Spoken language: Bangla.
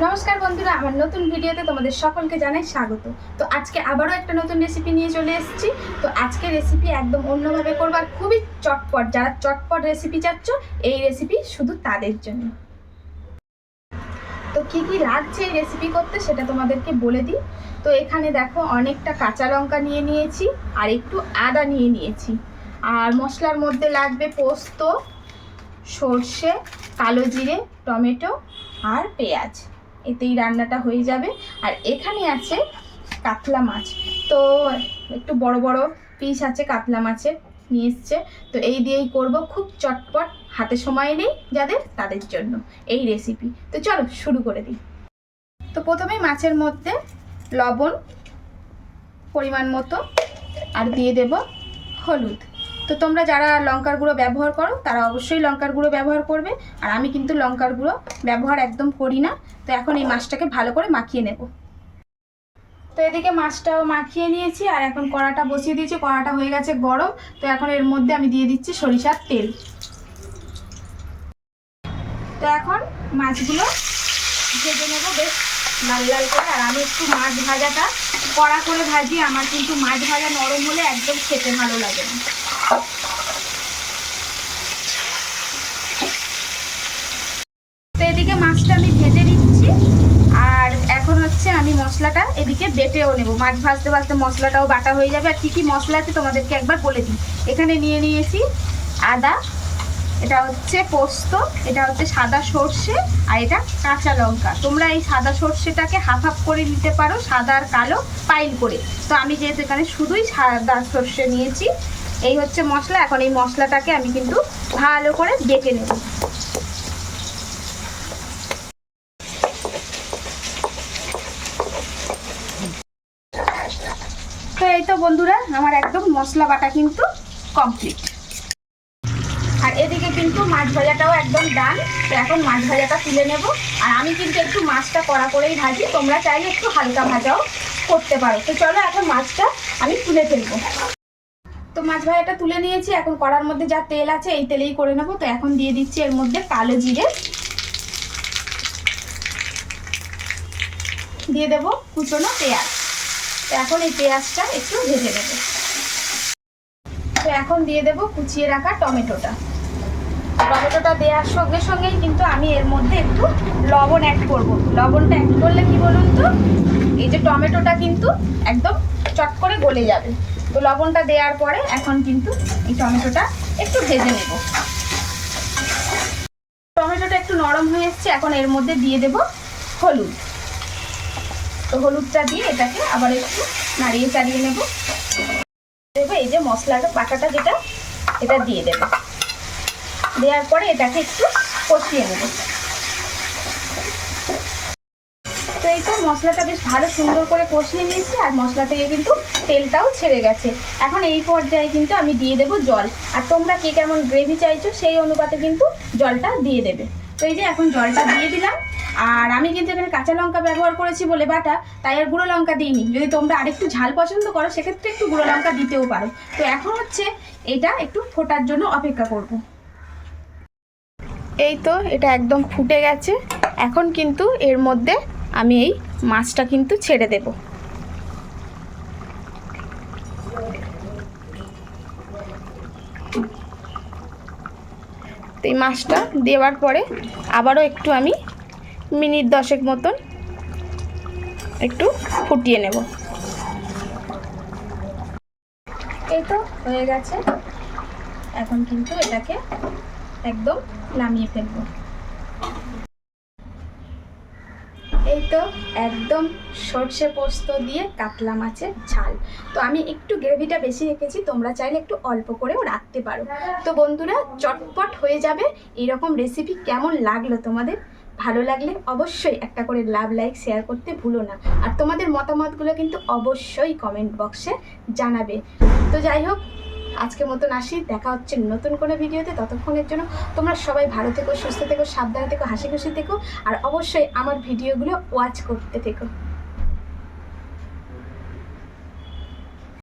নমস্কার বন্ধুরা, আমার নতুন ভিডিওতে তোমাদের সকলকে জানাই স্বাগত। তো আজকে আবারও একটা নতুন রেসিপি নিয়ে চলে এসেছি। তো আজকে রেসিপি একদম অন্যভাবে করবো আর খুবই চটপট। যারা চটপট রেসিপি চাচ্ছ, এই রেসিপি শুধু তাদের জন্য। তো কি কি লাগছে এই রেসিপি করতে সেটা তোমাদেরকে বলে দিই। তো এখানে দেখো অনেকটা কাঁচা লঙ্কা নিয়ে নিয়েছি আর একটু আদা নিয়ে নিয়েছি। আর মশলার মধ্যে লাগবে পোস্ত, সর্ষে, কালো জিরে, টমেটো আর পেঁয়াজ। এতেই রান্নাটা হয়ে যাবে। আর এখানে আছে কাতলা মাছ। তো একটু বড় বড় পিস আছে কাতলা মাছের, নিয়ে এসছে। তো এই দিয়েই করব, খুব চটপট, হাতে সময় নেই যাদের তাদের জন্য এই রেসিপি। তো চলো শুরু করে দিই। তো প্রথমেই মাছের মধ্যে লবণ পরিমাণ মতো আর দিয়ে দেব হলুদ। তো তোমরা যারা লঙ্কার গুঁড়ো ব্যবহার করো তারা অবশ্যই লঙ্কার গুঁড়ো ব্যবহার করবে, আর আমি কিন্তু লঙ্কার গুঁড়ো ব্যবহার একদম করি না। তো এখন এই মাছটাকে ভালো করে মাখিয়ে নেব। তো এদিকে মাছটাও মাখিয়ে নিয়েছি আর এখন কড়াটা বসিয়ে দিয়েছি। কড়াটা হয়ে গেছে গরম। তো এখন এর মধ্যে আমি দিয়ে দিচ্ছি সরিষার তেল। তো এখন মাছগুলো ভেজে নেব বেশ লাল লাল করে। আর আমি একটু মাছ ভাজাটা কড়া করে ভাজি, আমার কিন্তু মাছ ভাজা নরম হলে একদম খেতে ভালো লাগে না। তো এদিকে মাছটা আমি ভেজে নিচ্ছি আর এখন হচ্ছে আমি মশলাটা এদিকে বেটেও নেব। মাছ ভাজতে ভাজতে মশলাটাও বাটা হয়ে যাবে। আর কী কী মশলা আছে তোমাদেরকে একবার বলে দিই। এখানে নিয়ে নিয়েছি আদা, এটা হচ্ছে পোস্ত, এটা হচ্ছে সাদা সর্ষে, আর এটা কাঁচা লঙ্কা। তোমরা এই সাদা সর্ষেটাকে হাফ হাফ করে নিতে পারো, সাদা আর কালো পাইল করে। তো আমি যেহেতু এখানে শুধুই সাদা সর্ষে নিয়েছি। এই হচ্ছে মশলা। এখন এই মশলাটাকে আমি কিন্তু ভালো করে বেটে নেব। তো এই তো বন্ধুরা, আমার একদম মশলা বাটা কিন্তু কমপ্লিট। আর এদিকে কিন্তু মাছ ভাজাটাও একদম ডান। তো এখন মাছ ভাজাটা তুলে নেব। আর আমি কিন্তু একটু মাছটা কড়া করেই ভাজি, তোমরা চাইলে একটু হালকা ভাজাও করতে পারো। তো চলো এখন মাছটা আমি তুলে ফেলবো। তো মাছ ভাজাটা তুলে নিয়েছি। এখন কড়ার মধ্যে যা তেল আছে এই তেলেই করে নেব। তো এখন দিয়ে দিচ্ছি এর মধ্যে কালো জিরে, দিয়ে দেবো কুচনো পেঁয়াজ। তো এখন এই পেঁয়াজটা একটু ভেজে নেব। তো এখন দিয়ে দেবো কুচিয়ে রাখা টমেটোটা। টমেটোটা দেওয়ার সঙ্গে সঙ্গেই কিন্তু আমি এর মধ্যে একটু লবণ অ্যাড করব। লবণটা অ্যাড করলে কি বলুন তো, এই যে টমেটোটা কিন্তু একদম চট করে গলে যাবে। তো লবণটা দেওয়ার পরে এখন কিন্তু এই টমেটোটা একটু ভেজে নেব। টমেটোটা একটু নরম হয়ে এসছে। এখন এর মধ্যে দিয়ে দেব হলুদ। তো হলুদটা দিয়ে এটাকে আবার একটু নাড়িয়ে চাড়িয়ে নেব। দেবো এই যে মশলাটা বাটাটা যেটা, এটা দিয়ে দেবো। দেওয়ার পরে এটাকে একটু কষিয়ে নেব। তো এই তো মশলাটা বেশ ভালো সুন্দর করে কষিয়ে নিয়েছি আর মশলা থেকে কিন্তু তেলটাও ছেড়ে গেছে। এখন এই পর্যায়ে কিন্তু আমি দিয়ে দেব জল। আর তোমরা কে কেমন গ্রেভি চাইছো সেই অনুপাতে কিন্তু জলটা দিয়ে দেবে। তো এই যে এখন জলটা দিয়ে দিলাম। আর আমি কিন্তু এখানে কাঁচা লঙ্কা ব্যবহার করেছি বলে বাটা, তাই আর গুঁড়ো লঙ্কা দিইনি। যদি তোমরা আরেকটু ঝাল পছন্দ করো সেক্ষেত্রে একটু গুঁড়ো লঙ্কা দিতেও পারো। তো এখন হচ্ছে এটা একটু ফোটার জন্য অপেক্ষা করব। এই তো এটা একদম ফুটে গেছে। এখন কিন্তু এর মধ্যে আমি এই মাছটা কিন্তু ছেড়ে দেব। তো এই মাছটা দেওয়ার পরে আবারও একটু আমি মিনিট 10 মতন একটু ফুটিয়ে নেব। এই তো হয়ে গেছে। এখন কিন্তু এটাকে একদম নামিয়ে ফেলবো। এই তো একদম সর্ষে পোস্ত দিয়ে কাতলা মাছের ঝাল। তো আমি একটু গ্রেভিটা বেশি রেখেছি, তোমরা চাইলে একটু অল্প করেও রাখতে পারো। তো বন্ধুরা, চটপট হয়ে যাবে এইরকম রেসিপি কেমন লাগলো তোমাদের? ভালো লাগলে অবশ্যই একটা করে লাভ, লাইক, শেয়ার করতে ভুলো না। আর তোমাদের মতামতগুলো কিন্তু অবশ্যই কমেন্ট বক্সে জানাবে। তো যাই হোক, আজকের মতন আসি। দেখা হচ্ছে নতুন কোনো ভিডিওতে। ততক্ষণের জন্য তোমরা সবাই ভালো থেকো, সুস্থ থেকো, সাবধানে থেকো, হাসি খুশি থেকো। আর অবশ্যই আমার ভিডিওগুলো ওয়াচ করতে থেকো।